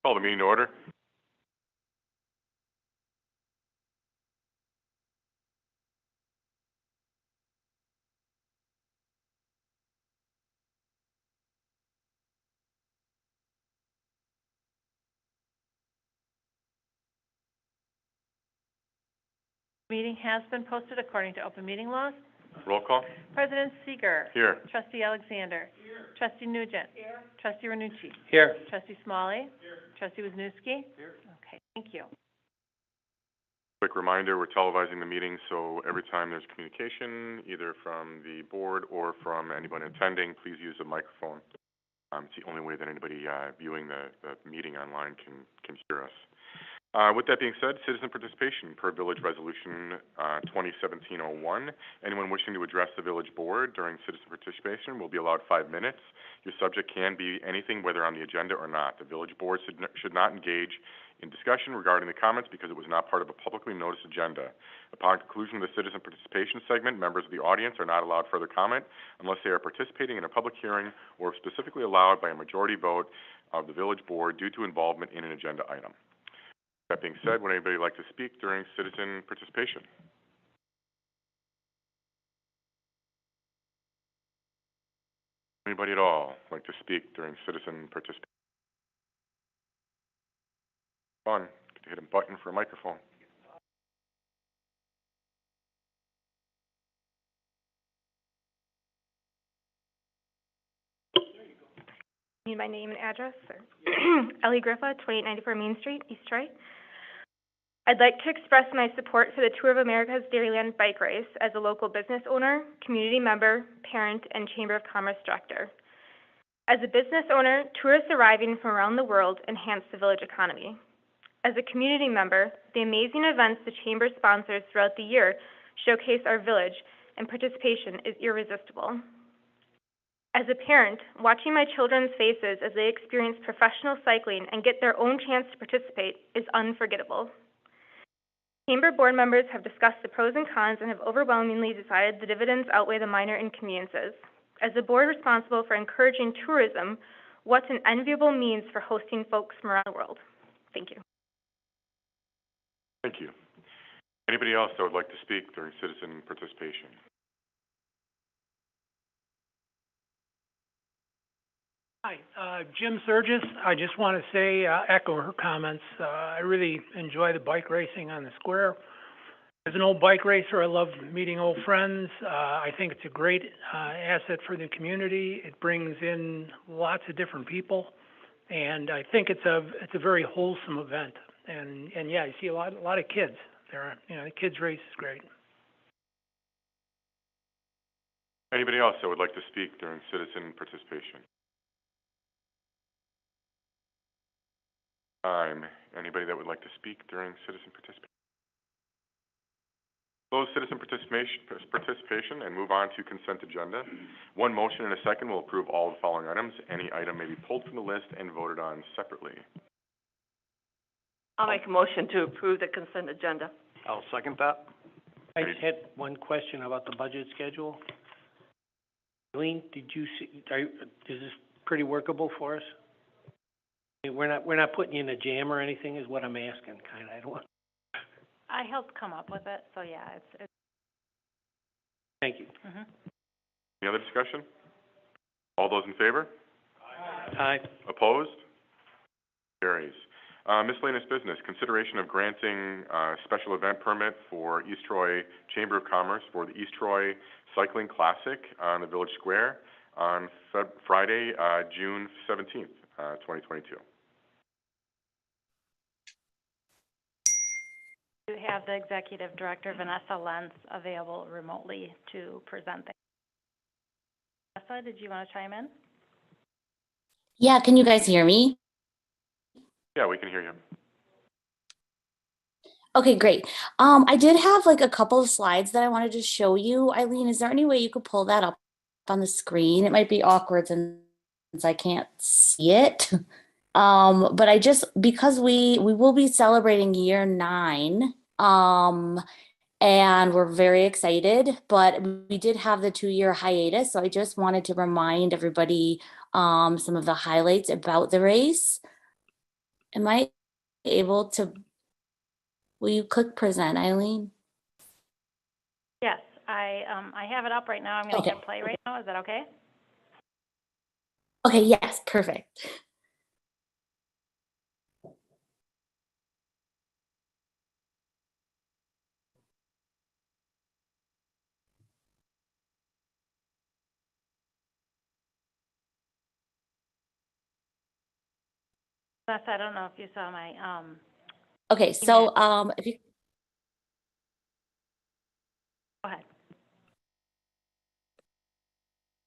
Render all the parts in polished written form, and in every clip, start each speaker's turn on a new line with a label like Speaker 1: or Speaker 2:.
Speaker 1: Call the meeting to order.
Speaker 2: Meeting has been posted according to open meeting laws.
Speaker 1: Roll call.
Speaker 2: President Seeger.
Speaker 1: Here.
Speaker 2: Trustee Alexander. Here. Trustee Nugent. Here. Trustee Renucci.
Speaker 3: Here.
Speaker 2: Trustee Smalley. Here. Trustee Wisniewski. Here. Okay, thank you.
Speaker 1: Quick reminder, we're televising the meeting, so every time there's communication, either from the board or from anybody attending, please use a microphone. It's the only way that anybody viewing the meeting online can hear us. With that being said, citizen participation per Village Resolution 2017-01. Anyone wishing to address the Village Board during citizen participation will be allowed 5 minutes. Your subject can be anything, whether on the agenda or not. The Village Board should not engage in discussion regarding the comments because it was not part of a publicly noticed agenda. Upon conclusion of the citizen participation segment, members of the audience are not allowed further comment unless they are participating in a public hearing or specifically allowed by a majority vote of the Village Board due to involvement in an agenda item. That being said, would anybody like to speak during citizen participation? Anybody at all like to speak during citizen participation? Fun. Get to hit a button for a microphone.
Speaker 4: Need my name and address? Ellie Griffa, 2894 Main Street, East Troy. I'd like to express my support for the Tour of America's Dairyland Bike Race as a local business owner, community member, parent, and Chamber of Commerce director. As a business owner, tourists arriving from around the world enhance the village economy. As a community member, the amazing events the Chamber sponsors throughout the year showcase our village, and participation is irresistible. As a parent, watching my children's faces as they experience professional cycling and get their own chance to participate is unforgettable. Chamber board members have discussed the pros and cons and have overwhelmingly decided the dividends outweigh the minor inconveniences. As a board responsible for encouraging tourism, what's an enviable means for hosting folks from around the world? Thank you.
Speaker 1: Thank you. Anybody else that would like to speak during citizen participation?
Speaker 3: Hi, Jim Surgis. I just want to say, echo her comments. I really enjoy the bike racing on the square. As an old bike racer, I love meeting old friends. I think it's a great asset for the community. It brings in lots of different people, and I think it's a very wholesome event. And yeah, you see a lot of kids there. You know, the kids race is great.
Speaker 1: Anybody else that would like to speak during citizen participation? Anybody that would like to speak during citizen participation? Close citizen participation and move on to consent agenda. One motion and a second will approve all of the following items. Any item may be pulled from the list and voted on separately.
Speaker 5: I'll make a motion to approve the consent agenda.
Speaker 6: I'll second that.
Speaker 3: I just had one question about the budget schedule. Eileen, did you see? Is this pretty workable for us? I mean, we're not putting you in a jam or anything, is what I'm asking. Kind of. I don't want.
Speaker 2: I helped come up with it, so yeah, it's.
Speaker 3: Thank you.
Speaker 2: Mm-hmm.
Speaker 1: Any other discussion? All those in favor?
Speaker 3: Aye.
Speaker 1: Opposed? Carries. Miscellaneous business, consideration of granting special event permit for East Troy Chamber of Commerce for the East Troy Cycling Classic on the Village Square on Friday, June 17th, 2022.
Speaker 2: We have the Executive Director, Vanessa Lentz, available remotely to present that. Vanessa, did you want to chime in?
Speaker 7: Yeah, can you guys hear me?
Speaker 1: Yeah, we can hear you.
Speaker 7: Okay, great. I did have like a couple of slides that I wanted to show you. Eileen, is there any way you could pull that up on the screen? It might be awkward since I can't see it. But I just, because we will be celebrating year 9, and we're very excited, but we did have the 2-year hiatus. So I just wanted to remind everybody some of the highlights about the race. Am I able to, will you click present, Eileen?
Speaker 2: Yes, I have it up right now. I'm gonna
Speaker 7: Okay.
Speaker 2: hit play right now. Is that okay?
Speaker 7: Okay, yes, perfect.
Speaker 2: Vanessa, I don't know if you saw my,
Speaker 7: Okay, so if you,
Speaker 2: go ahead.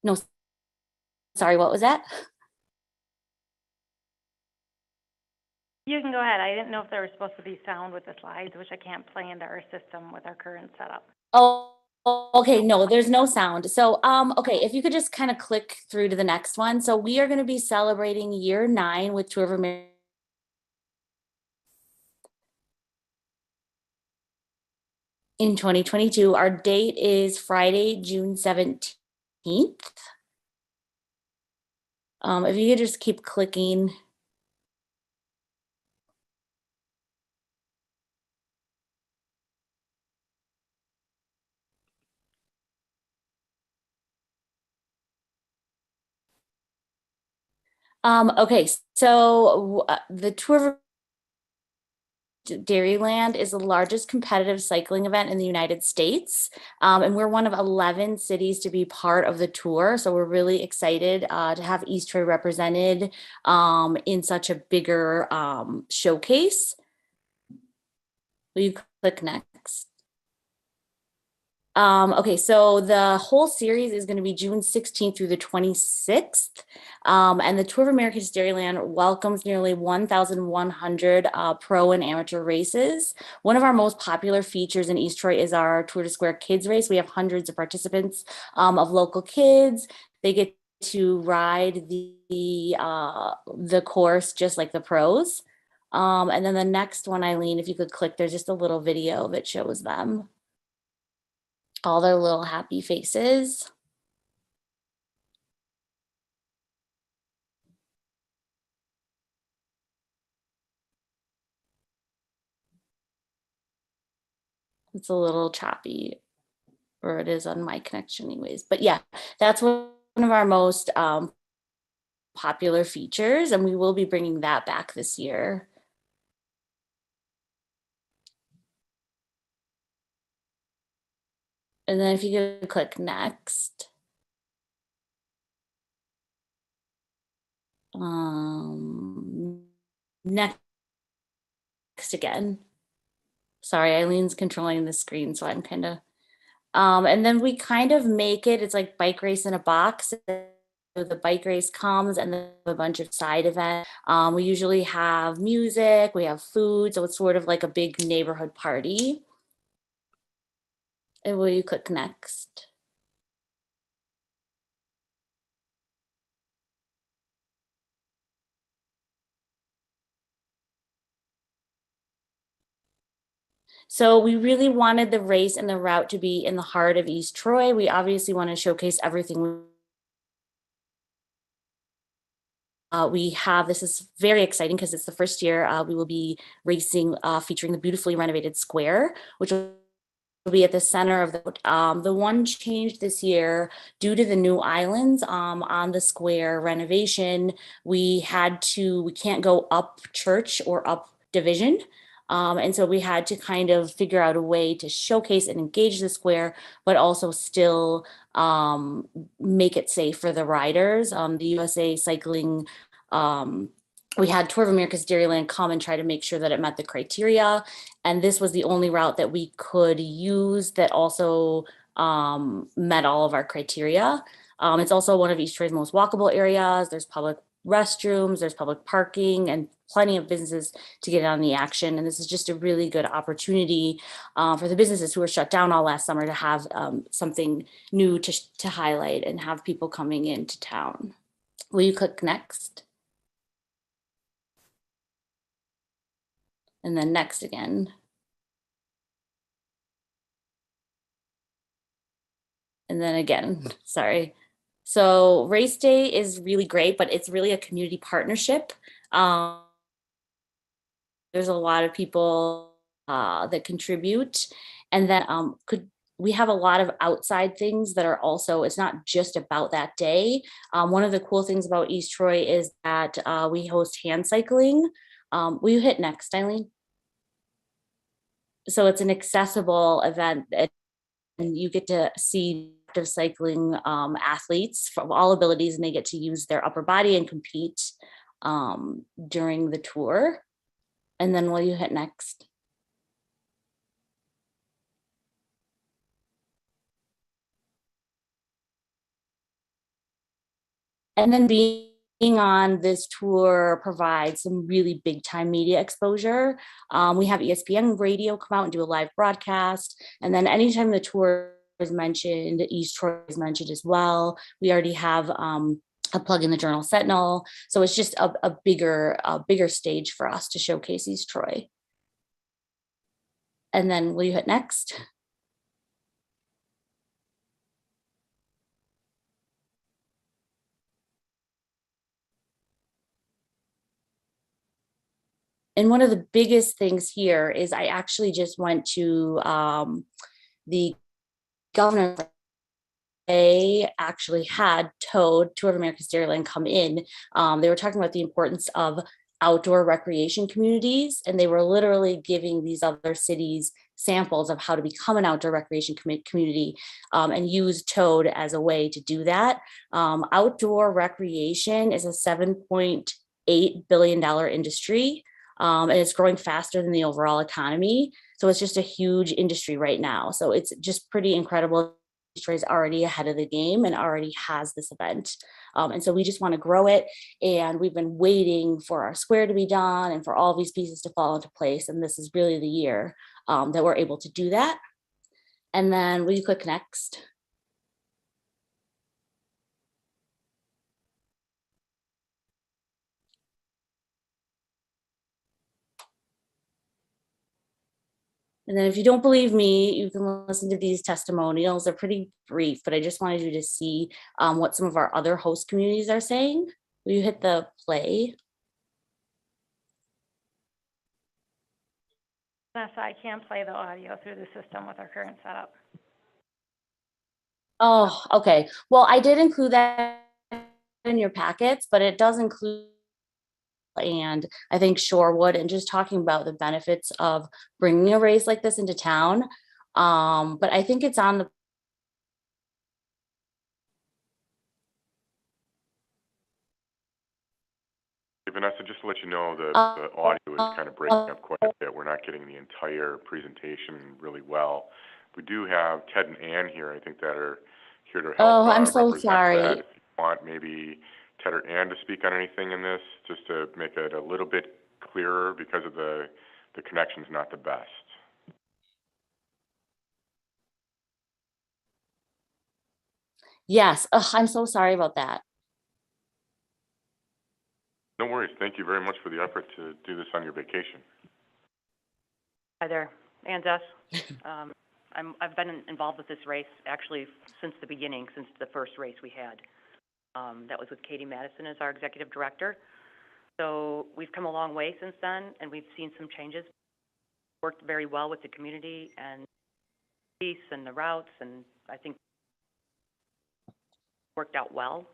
Speaker 7: no, sorry, what was that?
Speaker 2: You can go ahead. I didn't know if there was supposed to be sound with the slides, which I can't play into our system with our current setup.
Speaker 7: Oh, okay, no, there's no sound. So, okay, if you could just kind of click through to the next one. So we are going to be celebrating year 9 with Tour of America in 2022. Our date is Friday, June 17th. If you could just keep clicking. Okay, so the Tour of Dairyland is the largest competitive cycling event in the United States. And we're one of 11 cities to be part of the tour. So we're really excited to have East Troy represented in such a bigger showcase. Will you click next? Okay, so the whole series is going to be June 16th through the 26th. And the Tour of America's Dairyland welcomes nearly 1,100 pro and amateur races. One of our most popular features in East Troy is our Tour de Square Kids race. We have hundreds of participants of local kids. They get to ride the course just like the pros. And then the next one, Eileen, if you could click, there's just a little video that shows them. All their little happy faces. It's a little choppy, or it is on my connection anyways. But yeah, that's one of our most popular features, and we will be bringing that back this year. And then if you could click next. Next again. Sorry, Eileen's controlling the screen, so I'm kind of, and then we kind of make it, it's like bike race in a box. The bike race comes and then a bunch of side events. We usually have music, we have food, so it's sort of like a big neighborhood party. And will you click next? So we really wanted the race and the route to be in the heart of East Troy. We obviously want to showcase everything we have. This is very exciting because it's the first year we will be racing featuring the beautifully renovated square, which will be at the center of the one change this year due to the new islands on the square renovation. We can't go up Church or up Division. And so we had to kind of figure out a way to showcase and engage the square, but also still make it safe for the riders. The USA Cycling, we had Tour of America's Dairyland come and try to make sure that it met the criteria. And this was the only route that we could use that also met all of our criteria. It's also one of East Troy's most walkable areas. There's public restrooms, there's public parking, and plenty of businesses to get on the action. And this is just a really good opportunity for the businesses who were shut down all last summer to have something new to highlight and have people coming into town. Will you click next? And then next again. And then again, sorry. So race day is really great, but it's really a community partnership. there's a lot of people that contribute, and then we have a lot of outside things that are also, it's not just about that day. One of the cool things about East Troy is that we host hand cycling. Will you hit next, Eileen? So it's an accessible event, and you get to see active cycling athletes from all abilities, and they get to use their upper body and compete during the tour. And then will you hit next? And then being on this tour provides some really big time media exposure. We have ESPN radio come out and do a live broadcast. And then anytime the tour is mentioned, East Troy is mentioned as well. We already have a plug in the Journal Sentinel. So it's just a bigger stage for us to showcase East Troy. And then will you hit next? And one of the biggest things here is I actually just went to the governor. They actually had Tour of America's Dairyland come in. They were talking about the importance of outdoor recreation communities, and they were literally giving these other cities samples of how to become an outdoor recreation community and use Toad as a way to do that. Outdoor recreation is a $7.8 billion industry. And it's growing faster than the overall economy. So it's just a huge industry right now. So it's just pretty incredible. Is already ahead of the game and already has this event. And so we just want to grow it. And we've been waiting for our square to be done and for all these pieces to fall into place. And this is really the year that we're able to do that. And then will you click next? And then if you don't believe me, you can listen to these testimonials. They're pretty brief, but I just wanted you to see what some of our other host communities are saying. Will you hit the play?
Speaker 2: Vanessa, I can't play the audio through the system with our current setup.
Speaker 7: Oh, okay. Well, I did include that in your packets, but it does include, and I think Shorewood, and just talking about the benefits of bringing a race like this into town. But I think it's on the
Speaker 1: Hey, Vanessa, just to let you know, the audio is kind of breaking up quite a bit. We're not getting the entire presentation really well. We do have Ted and Ann here, I think, that are here to help
Speaker 7: I'm so
Speaker 1: represent
Speaker 7: sorry.
Speaker 1: that. If you want maybe Ted or Ann to speak on anything in this, just to make it a little bit clearer, because of the connection's not the best.
Speaker 7: Yes. I'm so sorry about that.
Speaker 1: No worries. Thank you very much for the effort to do this on your vacation.
Speaker 5: Hi there, Ann Jess. I've been involved with this race actually since the beginning, since the first race we had. That was with Katie Madison as our executive director. So we've come a long way since then, and we've seen some changes. Worked very well with the community and peace and the routes, and I think worked out well.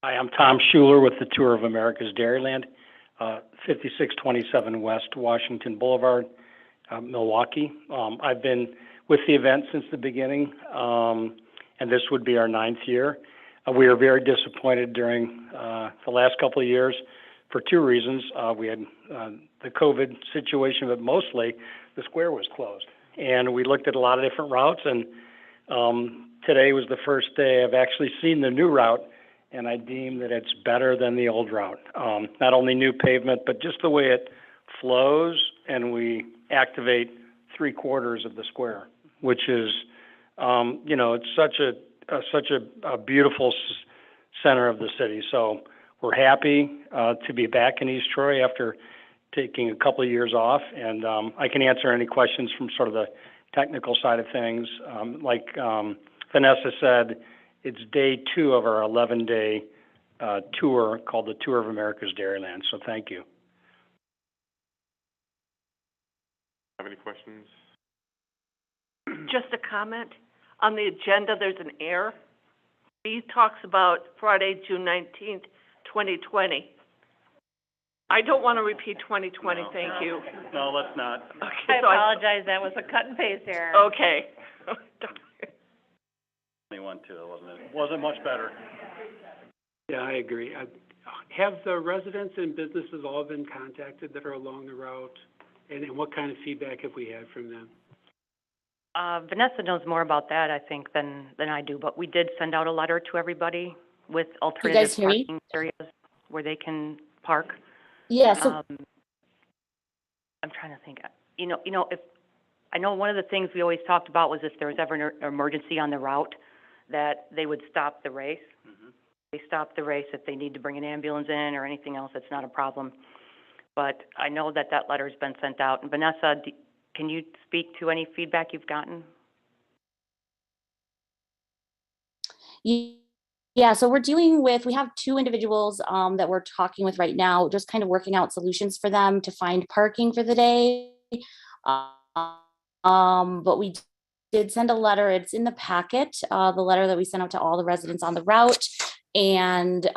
Speaker 6: Hi, I'm Tom Schuler with the Tour of America's Dairyland, 5627 West Washington Boulevard, Milwaukee. I've been with the event since the beginning, and this would be our 9th year. We are very disappointed during the last couple of years for 2 reasons. We had the COVID situation, but mostly the square was closed. And we looked at a lot of different routes, and today was the first day I've actually seen the new route, and I deem that it's better than the old route. Not only new pavement, but just the way it flows, and we activate 3/4 of the square, which is, it's such a beautiful center of the city. So we're happy to be back in East Troy after taking a couple of years off, and I can answer any questions from sort of the technical side of things. Like Vanessa said, it's day 2 of our 11-day tour called the Tour of America's Dairyland, so thank you.
Speaker 1: Have any questions?
Speaker 8: Just a comment. On the agenda, there's an error. He talks about Friday, June 19th, 2020. I don't want to repeat 2020, thank you.
Speaker 6: No, let's not.
Speaker 8: Okay,
Speaker 2: I apologize, that was a cut and paste error.
Speaker 8: Okay.
Speaker 6: 21 too, wasn't it? Wasn't much better.
Speaker 9: Yeah, I agree. Have the residents and businesses all been contacted that are along the route? And what kind of feedback have we had from them?
Speaker 5: Vanessa knows more about that, I think, than I do, but we did send out a letter to everybody with alternative
Speaker 7: hear me?
Speaker 5: parking areas where they can park.
Speaker 7: Yeah, so
Speaker 5: I'm trying to think, if, I know one of the things we always talked about was if there was ever an emergency on the route, that they would stop the race. They stop the race if they need to bring an ambulance in or anything else, that's not a problem. But I know that letter's been sent out. And Vanessa, can you speak to any feedback you've gotten?
Speaker 7: yeah, so we have 2 individuals that we're talking with right now, just kind of working out solutions for them to find parking for the day. But we did send a letter, it's in the packet, the letter that we sent out to all the residents on the route, and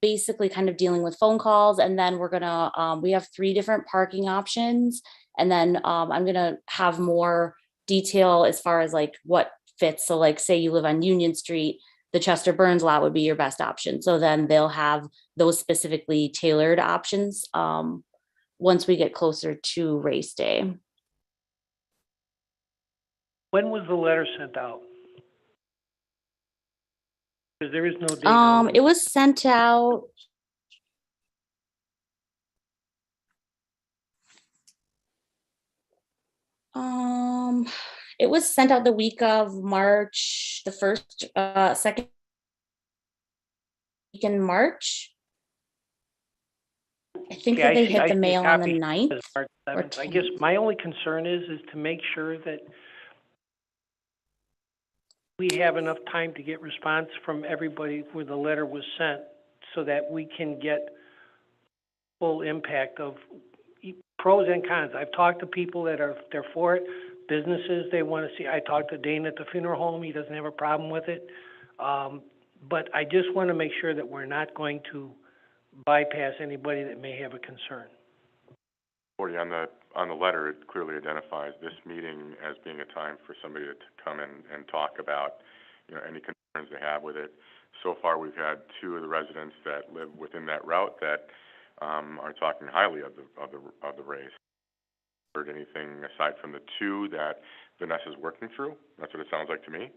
Speaker 7: basically kind of dealing with phone calls. And then we're gonna, we have 3 different parking options. And then I'm gonna have more detail as far as like what fits. So like say you live on Union Street, the Chester Burns lot would be your best option. So then they'll have those specifically tailored options once we get closer to race day.
Speaker 3: When was the letter sent out? Because there is no date on
Speaker 7: It was sent out. It was sent out the week of March, the second week in March. I think that they hit the mail on the 9th.
Speaker 3: I guess my only concern is to make sure that we have enough time to get response from everybody where the letter was sent so that we can get full impact of pros and cons. I've talked to people they're for it, businesses they want to see. I talked to Dane at the funeral home, he doesn't have a problem with it. But I just want to make sure that we're not going to bypass anybody that may have a concern.
Speaker 1: Already on the letter, it clearly identifies this meeting as being a time for somebody to come in and talk about, any concerns they have with it. So far, we've had 2 of the residents that live within that route that are talking highly of the race. Heard anything aside from the 2 that Vanessa's working through? That's what it sounds like to me.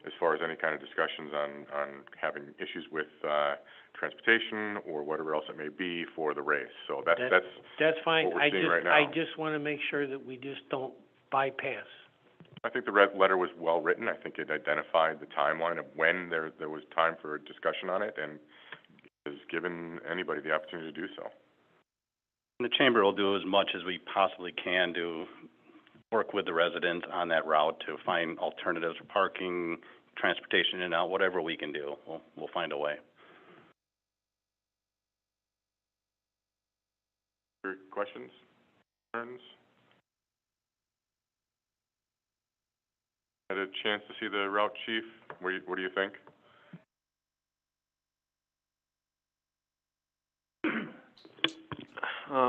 Speaker 1: As far as any kind of discussions on having issues with transportation or whatever else it may be for the race. So that's
Speaker 3: fine.
Speaker 1: what we're seeing right now.
Speaker 3: I just want to make sure that we just don't bypass.
Speaker 1: I think the letter was well written. I think it identified the timeline of when there was time for a discussion on it, and has given anybody the opportunity to do so.
Speaker 10: The chamber will do as much as we possibly can to work with the residents on that route to find alternatives for parking, transportation in and out, whatever we can do. We'll find a way.
Speaker 1: Questions? Concerns? Had a chance to see the route chief. What do you think?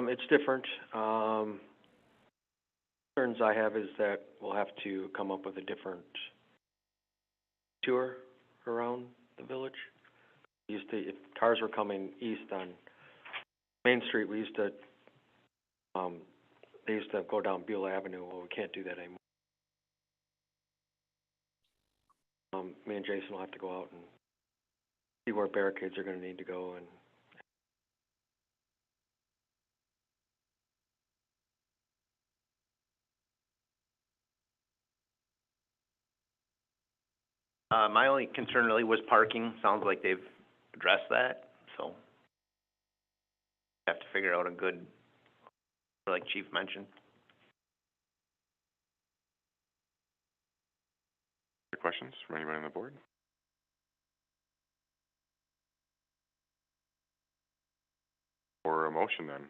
Speaker 11: It's different. Concerns I have is that we'll have to come up with a different tour around the village. If cars were coming east on Main Street, they used to go down Buell Avenue. Well, we can't do that anymore. Me and Jason will have to go out and see where barricades are going to need to go. And
Speaker 12: my only concern really was parking. Sounds like they've addressed that, so have to figure out a good, like Chief mentioned.
Speaker 1: Questions from anybody on the board? a motion then?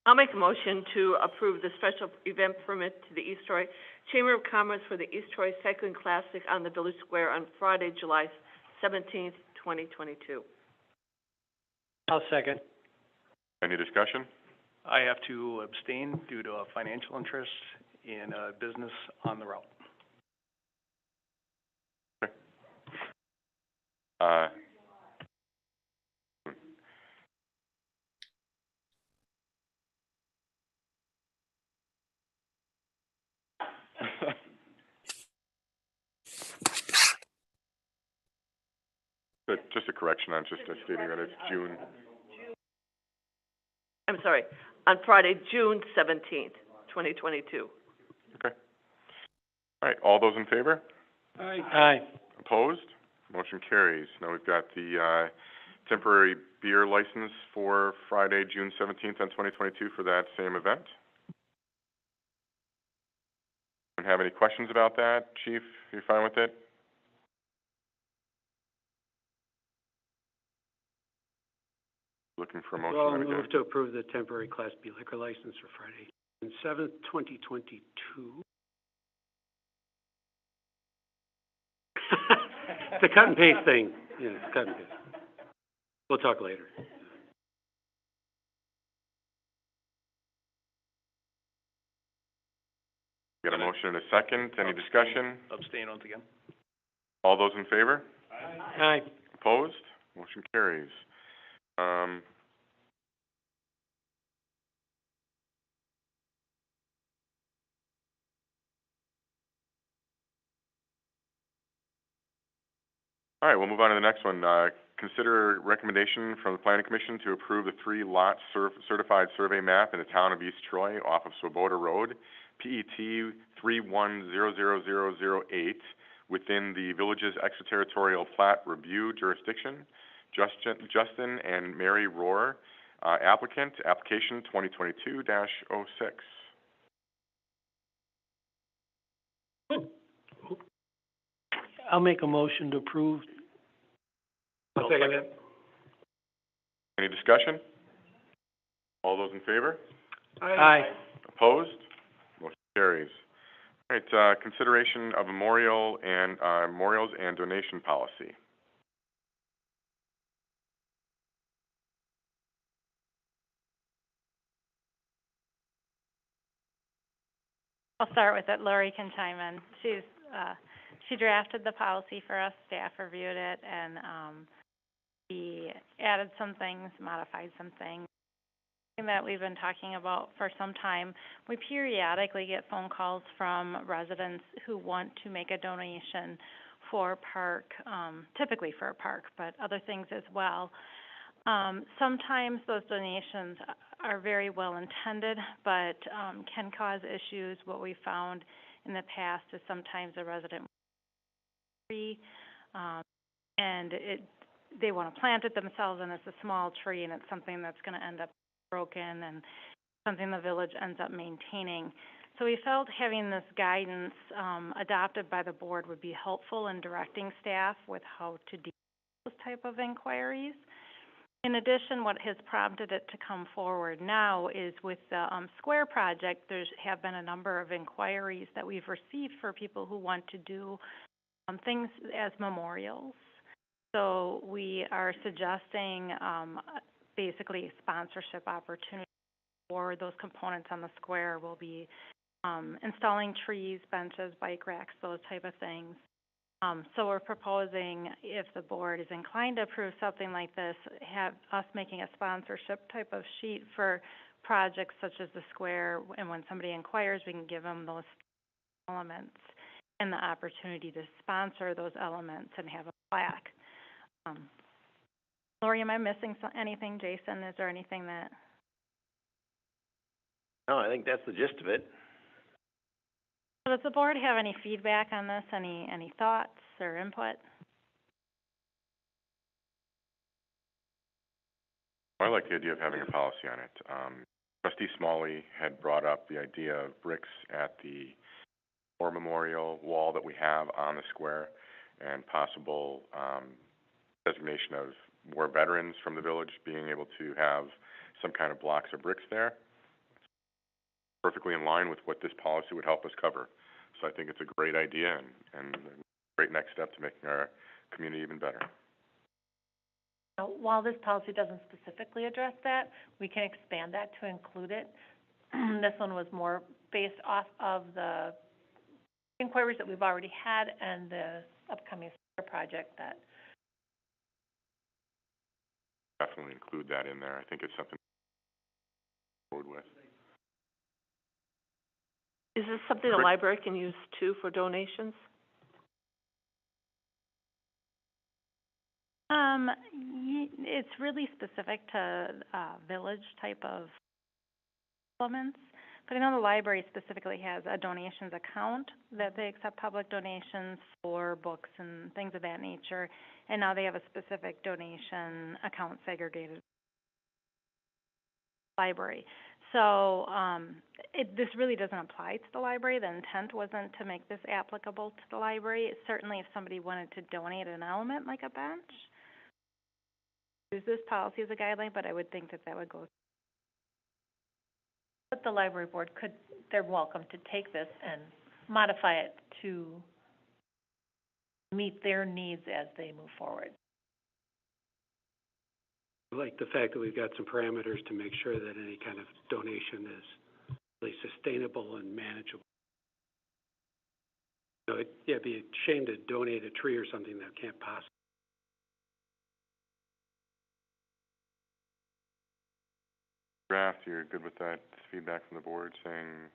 Speaker 8: I'll make a motion to approve the special event permit to the East Troy Chamber of Commerce for the East Troy Cycling Classic on the Village Square on Friday, July 17th, 2022.
Speaker 6: I'll second.
Speaker 1: Any discussion?
Speaker 13: I have to abstain due to a financial interest in a business on the route.
Speaker 1: Just a correction, I'm just stating that it's June.
Speaker 8: I'm sorry, on Friday, June 17th, 2022.
Speaker 1: Okay. All right, all those in favor?
Speaker 6: Aye.
Speaker 1: Opposed? Motion carries. Now we've got the, temporary beer license for Friday, June 17th on 2022 for that same event. Anyone have any questions about that, Chief? You fine with it? Looking for a motion.
Speaker 9: Well,
Speaker 1: Let
Speaker 9: I'll
Speaker 1: me do
Speaker 9: move
Speaker 1: it.
Speaker 9: to approve the temporary Class B liquor license for Friday, June 7th, 2022. The cut and paste thing, yeah, it's cut and paste. We'll talk later.
Speaker 1: Got a motion and a second. Any discussion?
Speaker 13: Abstain once again.
Speaker 1: All those in favor?
Speaker 6: Aye.
Speaker 1: Opposed? Motion carries. All right, we'll move on to the next one. Consider recommendation from the Planning Commission to approve the 3-lot certified survey map in the town of East Troy off of Swoboda Road, PET 31000008, within the village's extraterritorial plat review jurisdiction. Justin and Mary Rohr, applicant, application 2022-06.
Speaker 3: I'll make a motion to approve.
Speaker 9: I'll second it.
Speaker 1: Any discussion? All those in favor?
Speaker 3: Aye.
Speaker 1: Opposed? Motion carries. All right, consideration of memorials and donation policy.
Speaker 2: I'll start with it. Lori can chime in. She drafted the policy for us, staff reviewed it, and, we added some things, modified some things. Something that we've been talking about for some time. We periodically get phone calls from residents who want to make a donation for park, typically for a park, but other things as well. Sometimes those donations are very well intended, but, can cause issues. What we found in the past is sometimes a resident tree, and they want to plant it themselves, and it's a small tree, and it's something that's going to end up broken and something the village ends up maintaining. So we felt having this guidance adopted by the board would be helpful in directing staff with how to deal with those type of inquiries. In addition, what has prompted it to come forward now is with the Square project, there have been a number of inquiries that we've received for people who want to do things as memorials. So we are suggesting basically sponsorship opportunities for those components on the square. Will be installing trees, benches, bike racks, those type of things. So we're proposing, if the board is inclined to approve something like this, have us making a sponsorship type of sheet for projects such as the square, and when somebody inquires, we can give them those elements and the opportunity to sponsor those elements and have a plaque. Lori, am I missing anything? Jason, is there anything that?
Speaker 12: No, I think that's the gist of it.
Speaker 2: So does the board have any feedback on this? Any thoughts or input?
Speaker 1: I like the idea of having a policy on it. Trustee Smalley had brought up the idea of bricks at the war memorial wall that we have on the square, and possible designation of war veterans from the village, being able to have some kind of blocks or bricks there. Perfectly in line with what this policy would help us cover. So I think it's a great idea and a great next step to making our community even better.
Speaker 14: Now, while this policy doesn't specifically address that, we can expand that to include it. This one was more based off of the inquiries that we've already had and the upcoming project that.
Speaker 1: Definitely include that in there. I think it's something to move forward with.
Speaker 8: Is this something the
Speaker 1: Rick?
Speaker 8: library can use too for donations?
Speaker 2: It's really specific to, village type of elements. But I know the library specifically has a donations account that they accept public donations for books and things of that nature. And now they have a specific donation account segregated library. So, this really doesn't apply to the library. The intent wasn't to make this applicable to the library. Certainly if somebody wanted to donate an element like a bench, use this policy as a guideline, but I would think that that would go.
Speaker 14: But the library board could, they're welcome to take this and modify it to meet their needs as they move forward.
Speaker 9: I like the fact that we've got some parameters to make sure that any kind of donation is really sustainable and manageable. So it'd be a shame to donate a tree or something that can't possibly.
Speaker 1: Draft, you're good with that feedback from the board saying?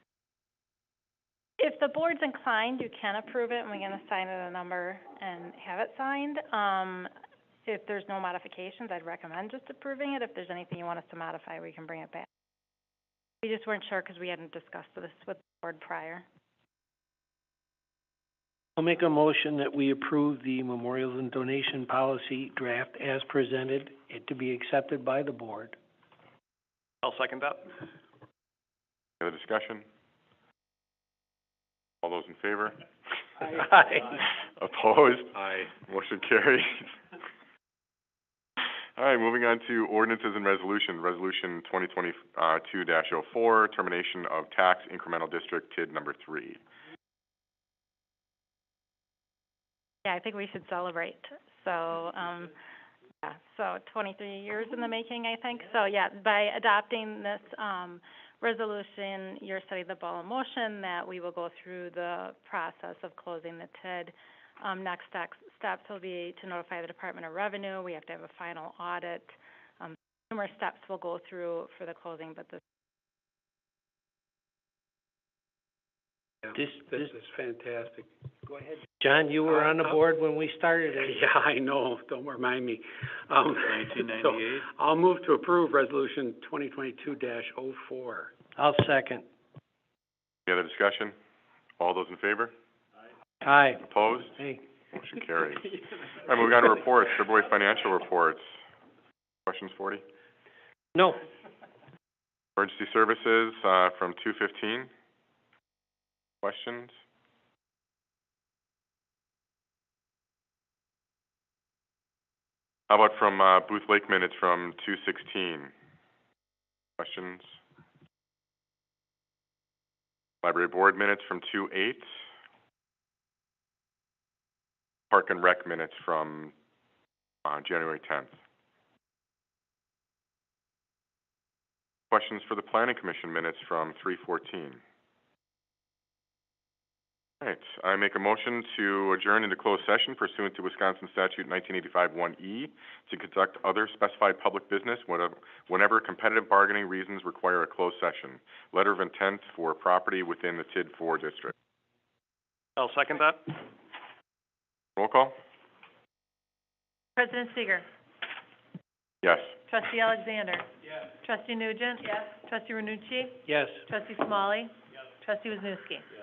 Speaker 2: If the board's inclined, you can approve it, and we can assign it a number and have it signed. If there's no modifications, I'd recommend just approving it. If there's anything you want us to modify, we can bring it back. We just weren't sure because we hadn't discussed this with the board prior.
Speaker 15: I'll make a motion that we approve the memorials and donation policy draft as presented, it to be accepted by the board.
Speaker 13: I'll second that.
Speaker 1: Any other discussion? All those in favor?
Speaker 15: Aye.
Speaker 1: Opposed?
Speaker 11: Aye.
Speaker 1: Motion carries. All right, moving on to ordinances and resolution. Resolution 2022-04, termination of tax incremental district TID number 3.
Speaker 2: Yeah, I think we should celebrate. So, yeah, so 23 years in the making, I think. So, yeah, by adopting this, resolution, you're setting the ball in motion that we will go through the process of closing the TID. Next steps will be to notify the Department of Revenue. We have to have a final audit. Numerous steps we'll go through for the closing, but this.
Speaker 9: Yeah,
Speaker 15: This
Speaker 9: is fantastic.
Speaker 15: Go ahead. John, you were on the board when we started it.
Speaker 9: Yeah, I know. Don't remind me. 1998. So I'll move to approve Resolution 2022-04.
Speaker 15: I'll second.
Speaker 1: Any other discussion? All those in favor?
Speaker 15: Aye.
Speaker 1: Opposed?
Speaker 15: Hey.
Speaker 1: Motion carries. All right, moving on to reports. February financial reports. Questions, 40?
Speaker 15: No.
Speaker 1: Emergency services, from 2:15. Questions? How about from, Booth Lake minutes from 2:16? Questions? Library board minutes from 2:08. Park and Rec minutes from, January 10th. Questions for the Planning Commission minutes from 3:14. All right, I make a motion to adjourn into closed session pursuant to Wisconsin Statute 1985-1E to conduct other specified public business whenever competitive bargaining reasons require a closed session. Letter of intent for property within the TID 4 district.
Speaker 13: I'll second that.
Speaker 1: Roll call?
Speaker 14: President Seeger.
Speaker 1: Yes.
Speaker 14: Trustee Alexander. Yes. Trustee Nugent. Yes. Trustee Renucci.
Speaker 15: Yes.
Speaker 14: Trustee Smalley. Yes. Trustee Wisniewski. Yes.